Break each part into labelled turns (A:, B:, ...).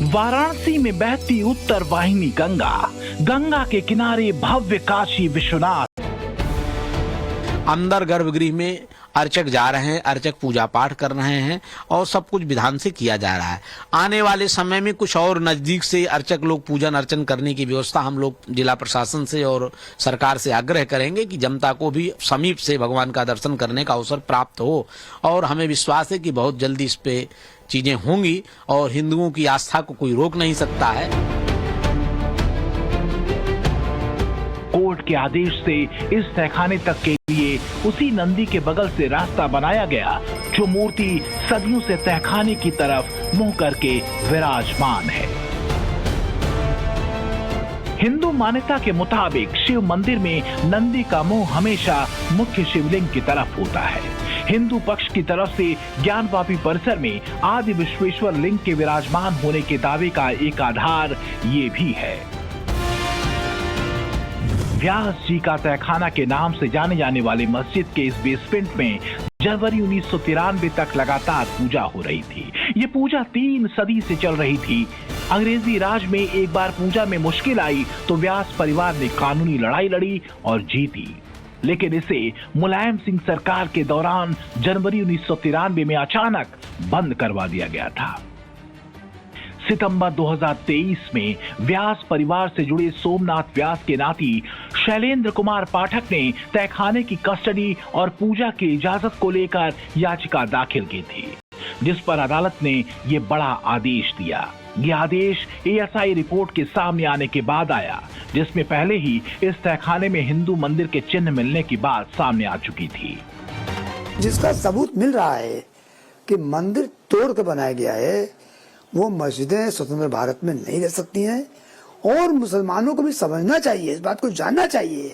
A: वाराणसी में बहती उत्तर वाहिनी गंगा, गंगा के किनारे भव्य काशी विश्वनाथ।
B: अंदर गर्भगृह में अर्चक जा रहे हैं, अर्चक पूजा पाठ कर रहे हैं और सब कुछ विधान से किया जा रहा है। आने वाले समय में कुछ और नजदीक से अर्चक लोग पूजन अर्चन करने की व्यवस्था हम लोग जिला प्रशासन से और सरकार से आग्रह करेंगे कि जनता को भी समीप से भगवान का दर्शन करने का अवसर प्राप्त हो। और हमें विश्वास है कि बहुत जल्दी इस पे चीजें होंगी और हिंदुओं की आस्था को कोई रोक नहीं सकता है।
A: कोर्ट के आदेश से इस तहखाने तक के लिए उसी नंदी के बगल से रास्ता बनाया गया जो मूर्ति सदियों से तहखाने की तरफ मुंह करके विराजमान है। हिंदू मान्यता के मुताबिक शिव मंदिर में नंदी का मुंह हमेशा मुख्य शिवलिंग की तरफ होता है। हिंदू पक्ष की तरफ से ज्ञानवापी परिसर में आदि विश्वेश्वर लिंग के विराजमान होने के दावे का एक आधार ये भी है। व्यास जी का तहखाना के नाम से जाने जाने वाले मस्जिद के इस बेसमेंट में जनवरी 1993 तक लगातार पूजा हो रही थी। ये पूजा 3 सदी से चल रही थी। अंग्रेजी राज में एक बार पूजा में मुश्किल आई तो व्यास परिवार ने कानूनी लड़ाई लड़ी और जीती, लेकिन इसे मुलायम सिंह सरकार के दौरान जनवरी 1993 में अचानक बंद करवा दिया गया था। सितंबर 2023 में व्यास परिवार से जुड़े सोमनाथ व्यास के नाती शैलेंद्र कुमार पाठक ने तहखाने की कस्टडी और पूजा की इजाजत को लेकर याचिका दाखिल की थी, जिस पर अदालत ने ये बड़ा आदेश दिया। ये आदेश एएसआई रिपोर्ट के सामने आने के बाद आया, जिसमें पहले ही इस तहखाने में हिंदू मंदिर के चिन्ह मिलने की बात सामने आ चुकी थी।
C: जिसका सबूत मिल रहा है कि मंदिर तोड़ के बनाया गया है, वो मस्जिदें स्वतंत्र भारत में नहीं रह सकती हैं। और मुसलमानों को भी समझना चाहिए, इस बात को जानना चाहिए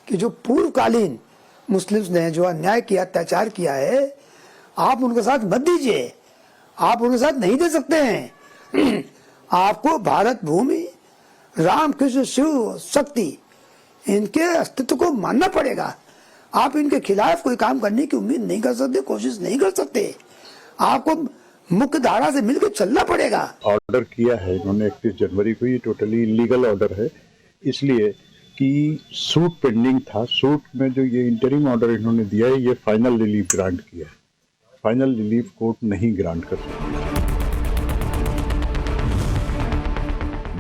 C: कि जो पूर्वकालीन मुस्लिम्स ने जो अन्याय किया, अत्याचार किया है, आप उनके साथ मत दीजिए, आप उनके साथ नहीं दे सकते हैं। आपको भारत भूमि, राम कृष्ण शिव शक्ति, इनके अस्तित्व को मानना पड़ेगा। आप इनके खिलाफ कोई काम करने की उम्मीद नहीं कर सकते, कोशिश नहीं कर सकते। आपको मुख्य धारा से मिलकर चलना पड़ेगा।
D: ऑर्डर किया है इन्होंने 31 जनवरी को, ये टोटली इलीगल ऑर्डर है, इसलिए कि सूट पेंडिंग था। सूट में जो ये इंटरिम ऑर्डर इन्होंने दिया है, ये फाइनल रिलीफ ग्रांट किया है। फाइनल रिलीफ कोर्ट नहीं ग्रांट कर सकती।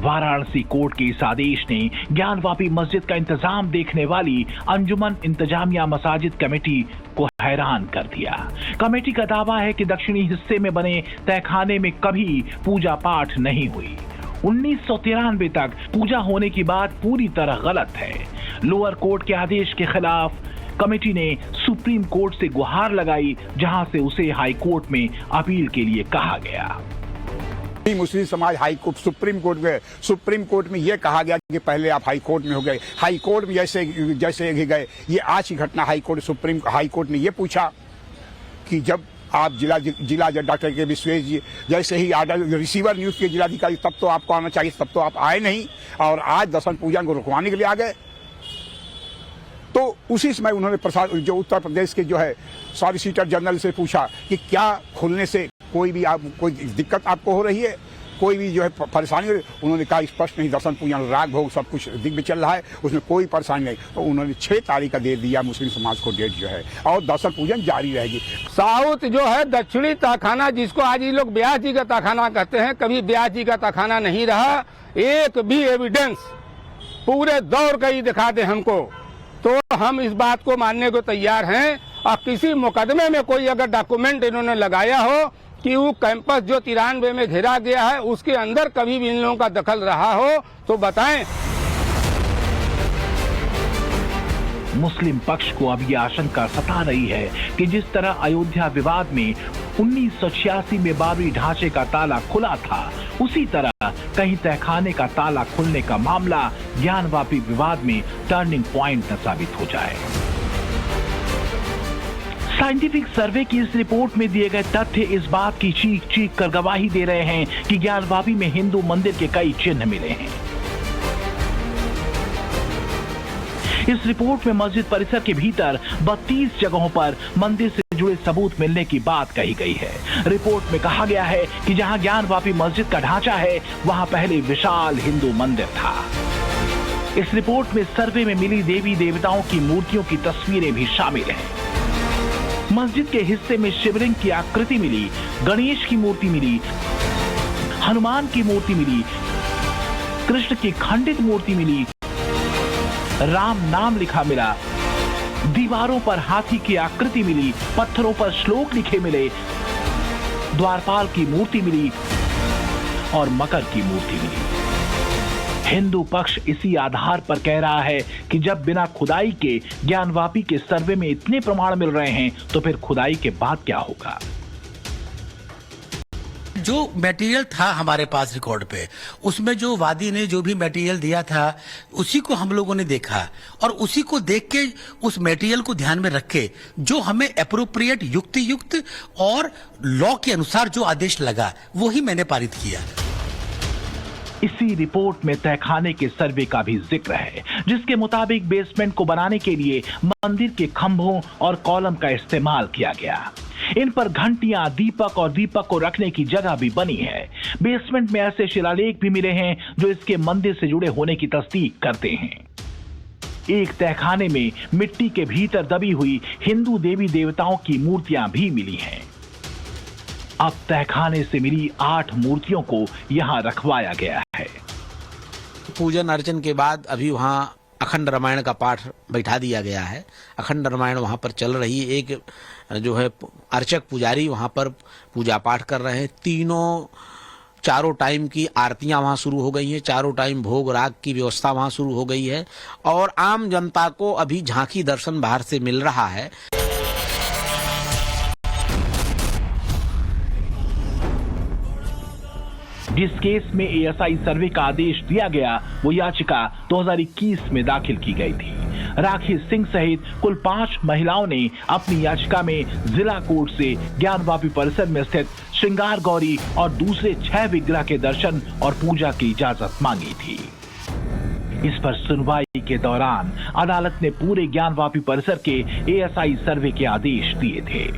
A: वाराणसी कोर्ट के इस आदेश ने ज्ञानवापी मस्जिद का इंतजाम देखने वाली अंजुमन इंतजामिया मसाजिद कमेटी को हैरान कर दिया। कमेटी का दावा है कि दक्षिणी हिस्से में बने तहखाने में कभी पूजा पाठ नहीं हुई। 1993 तक पूजा होने की बात पूरी तरह गलत है। लोअर कोर्ट के आदेश के खिलाफ कमेटी ने सुप्रीम कोर्ट से गुहार लगाई, जहां से उसे हाई कोर्ट में अपील के लिए कहा गया।
E: मुस्लिम समाज हाई कोर्ट, सुप्रीम कोर्ट गए। सुप्रीम कोर्ट में यह कहा गया कि पहले आप हाई कोर्ट में हो गए। हाई कोर्ट में जैसे गए, ये आज की घटना सुप्रीम हाई कोर्ट ने यह पूछा कि जब आप जिला डॉक्टर के विश्वेश जी जैसे ही आर्डर रिसीवर न्यूज के जिलाधिकारी, तब तो आपको आना चाहिए, तब तो आप आए नहीं और आज दर्शन पूजन को रुकवाने के लिए आ गए। तो उसी समय उन्होंने जो उत्तर प्रदेश के जो है सॉलिसिटर जनरल से पूछा कि क्या खुलने से कोई दिक्कत आपको हो रही है, कोई भी जो है परेशानी। उन्होंने कहा स्पष्ट नहीं, दर्शन पूजन राग भोग सब कुछ दिग्विजय चल रहा है, उसमें कोई परेशानी नहीं। तो उन्होंने 6 तारीख का दे दिया मुस्लिम समाज को डेट जो है, और दर्शन पूजन जारी रहेगी।
F: साउथ जो है दक्षिणी तहखाना, जिसको आज ये लोग व्यास जी का तहखाना कहते हैं, कभी व्यास जी का तहखाना नहीं रहा। एक भी एविडेंस पूरे दौर का ही दिखा दे हमको, तो हम इस बात को मानने को तैयार हैं। और किसी मुकदमे में कोई अगर डॉक्यूमेंट इन्होंने लगाया हो कि वो कैंपस जो 93 में घेरा गया है, उसके अंदर कभी भी इन लोगों का दखल रहा हो तो बताएं।
A: मुस्लिम पक्ष को अब यह आशंका सता रही है कि जिस तरह अयोध्या विवाद में 1986 में बाबरी ढांचे का ताला खुला था, उसी तरह कहीं तहखाने का ताला खुलने का मामला ज्ञानवापी विवाद में टर्निंग पॉइंट न साबित हो जाए। साइंटिफिक सर्वे की इस रिपोर्ट में दिए गए तथ्य इस बात की चीख चीख कर गवाही दे रहे हैं कि ज्ञानवापी में हिंदू मंदिर के कई चिन्ह मिले हैं। इस रिपोर्ट में मस्जिद परिसर के भीतर 32 जगहों पर मंदिर से जुड़े सबूत मिलने की बात कही गई है। रिपोर्ट में कहा गया है कि जहां ज्ञानवापी मस्जिद का ढांचा है, वहां पहले विशाल हिंदू मंदिर था। इस रिपोर्ट में सर्वे में मिली देवी देवताओं की मूर्तियों की तस्वीरें भी शामिल हैं। मस्जिद के हिस्से में शिवलिंग की आकृति मिली, गणेश की मूर्ति मिली, हनुमान की मूर्ति मिली, कृष्ण की खंडित मूर्ति मिली, राम नाम लिखा मिला, दीवारों पर हाथी की आकृति मिली, पत्थरों पर श्लोक लिखे मिले, द्वारपाल की मूर्ति मिली और मकर की मूर्ति मिली। हिंदू पक्ष इसी आधार पर कह रहा है कि जब बिना खुदाई के ज्ञानवापी के सर्वे में इतने प्रमाण मिल रहे हैं, तो फिर खुदाई के बाद क्या होगा?
G: जो मटेरियल था हमारे पास रिकॉर्ड पे, उसमें जो वादी ने जो भी मटेरियल दिया था, उसी को हम लोगों ने देखा और उसी को देख के उस मटेरियल को ध्यान में रख के जो हमें एप्रोप्रिएट युक्ति युक्त और लॉ के अनुसार जो आदेश लगा, वो ही मैंने पारित किया।
A: इसी रिपोर्ट में तहखाने के सर्वे का भी जिक्र है, जिसके मुताबिक बेसमेंट को बनाने के लिए मंदिर के खंभों और कॉलम का इस्तेमाल किया गया। इन पर घंटियां, दीपक और दीपक को रखने की जगह भी बनी है। बेसमेंट में ऐसे शिलालेख भी मिले हैं जो इसके मंदिर से जुड़े होने की तस्दीक करते हैं। एक तहखाने में मिट्टी के भीतर दबी हुई हिंदू देवी देवताओं की मूर्तियां भी मिली हैं। अब तहखाने से मिली 8 मूर्तियों को यहां रखवाया गया है।
B: पूजन अर्चन के बाद अभी वहां अखंड रामायण का पाठ बैठा दिया गया है। अखंड रामायण वहां पर चल रही है। एक जो है अर्चक पुजारी वहां पर पूजा पाठ कर रहे हैं। चारों टाइम की आरतियां वहां शुरू हो गई हैं। चारों टाइम भोग राग की व्यवस्था वहां शुरू हो गई है और आम जनता को अभी झांकी दर्शन बाहर से मिल रहा है।
A: जिस केस में एएसआई सर्वे का आदेश दिया गया, वो याचिका 2021 में दाखिल की गई थी। राखी सिंह सहित कुल 5 महिलाओं ने अपनी याचिका में जिला कोर्ट से ज्ञानवापी परिसर में स्थित श्रृंगार गौरी और दूसरे 6 विग्रह के दर्शन और पूजा की इजाजत मांगी थी। इस पर सुनवाई के दौरान अदालत ने पूरे ज्ञानवापी परिसर के एएसआई सर्वे के आदेश दिए थे।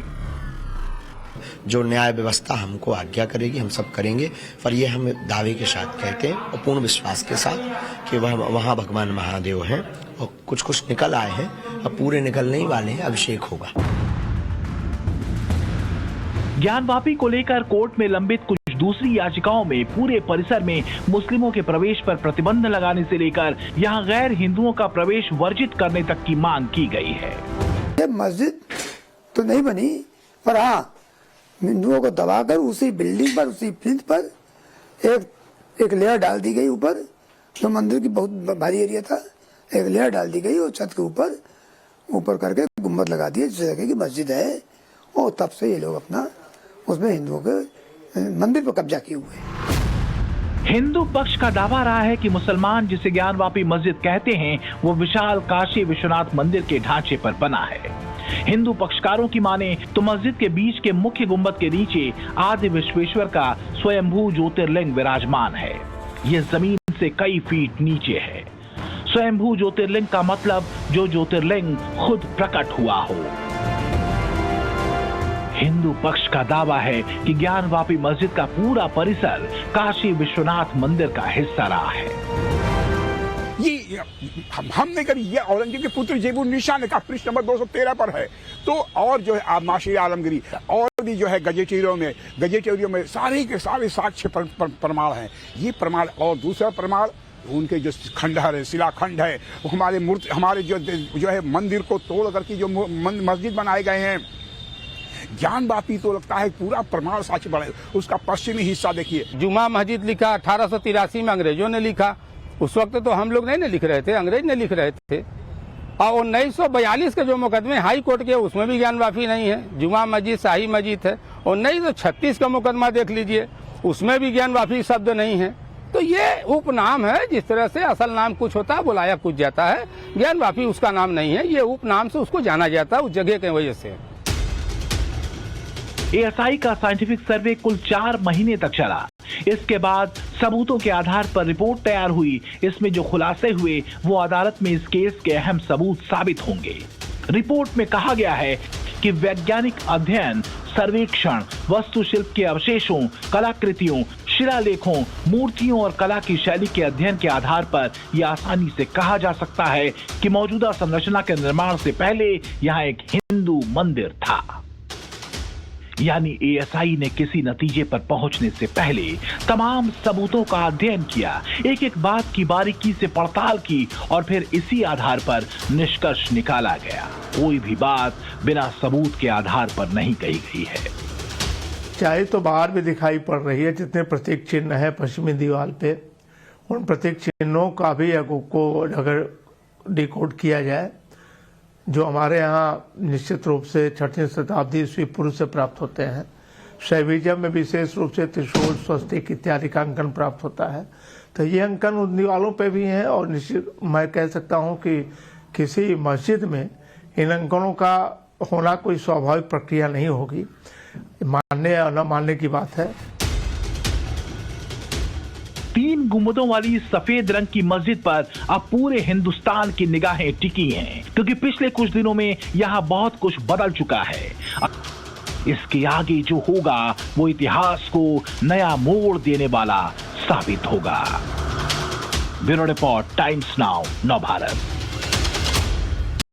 H: जो न्याय व्यवस्था हमको आज्ञा करेगी हम सब करेंगे, पर ये हम दावे के साथ कहते हैं और पूर्ण विश्वास के साथ कि वहाँ भगवान महादेव हैं और कुछ निकल आए हैं, अब पूरे निकलने ही वाले हैं, अभिषेक होगा।
A: ज्ञानवापी को लेकर कोर्ट में लंबित कुछ दूसरी याचिकाओं में पूरे परिसर में मुस्लिमों के प्रवेश पर प्रतिबंध लगाने से लेकर यहां गैर हिंदुओं का प्रवेश वर्जित करने तक की मांग की गई है।
C: ये मस्जिद तो नहीं बनी, पर हाँ हिंदुओं को दबाकर उसी बिल्डिंग पर, उसी प्लिंथ पर एक लेयर डाल दी गई ऊपर, जो मंदिर की बहुत भारी एरिया था, एक लेयर डाल दी गई और छत के ऊपर करके गुम्बद लगा दिए, जिससे लगे कि मस्जिद है। और तब से ये लोग अपना उसमें हिंदुओं के मंदिर पर कब्जा किए हुए।
A: हिंदू पक्ष का दावा रहा है कि मुसलमान जिसे ज्ञानवापी मस्जिद कहते हैं, वो विशाल काशी विश्वनाथ मंदिर के ढांचे पर बना है। हिंदू पक्षकारों की माने तो मस्जिद के बीच के मुख्य गुंबद के नीचे आदि विश्वेश्वर का स्वयंभू ज्योतिर्लिंग विराजमान है। यह जमीन से कई फीट नीचे है। स्वयंभू ज्योतिर्लिंग का मतलब जो ज्योतिर्लिंग खुद प्रकट हुआ हो। हिंदू पक्ष का दावा है कि ज्ञानवापी मस्जिद का पूरा परिसर काशी विश्वनाथ मंदिर का हिस्सा रहा है।
E: ये हमने करी, ये औरंगजेब के पुत्र जेबुल निशा ने कहा, पृष्ठ नंबर 213 पर है। तो और जो है माशी आलमगिरी और भी जो है गजेटियरों में सारे के सारे साक्ष्य प्रमाण हैं। ये प्रमाण और दूसरा प्रमाण उनके जो खंडहर है, शिलाखंड है, हमारे जो है मंदिर को तोड़ करके जो मस्जिद बनाए गए हैं। ज्ञानवापी तो लगता है पूरा प्रमाण साक्ष्य बने। उसका पश्चिमी हिस्सा देखिए,
F: जुमा मस्जिद लिखा 1883 में अंग्रेजों ने लिखा। उस वक्त तो हम लोग नहीं लिख रहे थे, अंग्रेज ने लिख रहे थे। और 1942 के जो मुकदमे हाई कोर्ट के, उसमें भी ज्ञानवापी नहीं है। जुमा मस्जिद शाही मस्जिद है। और 1936 का मुकदमा देख लीजिए, उसमें भी ज्ञानवापी शब्द नहीं है। तो ये उपनाम है। जिस तरह से असल नाम कुछ होता है, बुलाया कुछ जाता है, ज्ञानवापी उसका नाम नहीं है। ये उपनाम से उसको जाना जाता है, उस जगह की वजह से।
A: एएसआई का साइंटिफिक सर्वे कुल 4 महीने तक चला। इसके बाद सबूतों के आधार पर रिपोर्ट तैयार हुई। इसमें जो खुलासे हुए वो अदालत में इस केस के अहम सबूत साबित होंगे। रिपोर्ट में कहा गया है कि वैज्ञानिक अध्ययन, सर्वेक्षण, वास्तुशिल्प के अवशेषों, कलाकृतियों, शिलालेखों, मूर्तियों और कला की शैली के अध्ययन के आधार पर यह आसानी से कहा जा सकता है कि मौजूदा संरचना के निर्माण से पहले यहाँ एक हिंदू मंदिर था। यानी एएसआई ने किसी नतीजे पर पहुंचने से पहले तमाम सबूतों का अध्ययन किया, एक एक बात की बारीकी से पड़ताल की और फिर इसी आधार पर निष्कर्ष निकाला गया। कोई भी बात बिना सबूत के आधार पर नहीं कही गई है।
I: चाहे तो बाहर भी दिखाई पड़ रही है, जितने प्रतीक चिन्ह है पश्चिमी दीवार पे, उन प्रतीक चिन्हों का भी को अगर डिकोड किया जाए, जो हमारे यहाँ निश्चित रूप से 6वीं शताब्दी ईस्वी पूर्व से प्राप्त होते हैं। शैविज्म में विशेष रूप से त्रिशूल, स्वस्तिक इत्यादि का अंकन प्राप्त होता है। तो ये अंकन उन दीवारों पे भी हैं और निश्चित मैं कह सकता हूँ कि किसी मस्जिद में इन अंकनों का होना कोई स्वाभाविक प्रक्रिया नहीं होगी। मानने या न मानने की बात है।
A: 3 गुंबदों वाली सफेद रंग की मस्जिद पर अब पूरे हिंदुस्तान की निगाहें टिकी हैं, क्योंकि पिछले कुछ दिनों में यहाँ बहुत कुछ बदल चुका है। इसके आगे जो होगा वो इतिहास को नया मोड़ देने वाला साबित होगा। Bureau report, times now, Navbharat.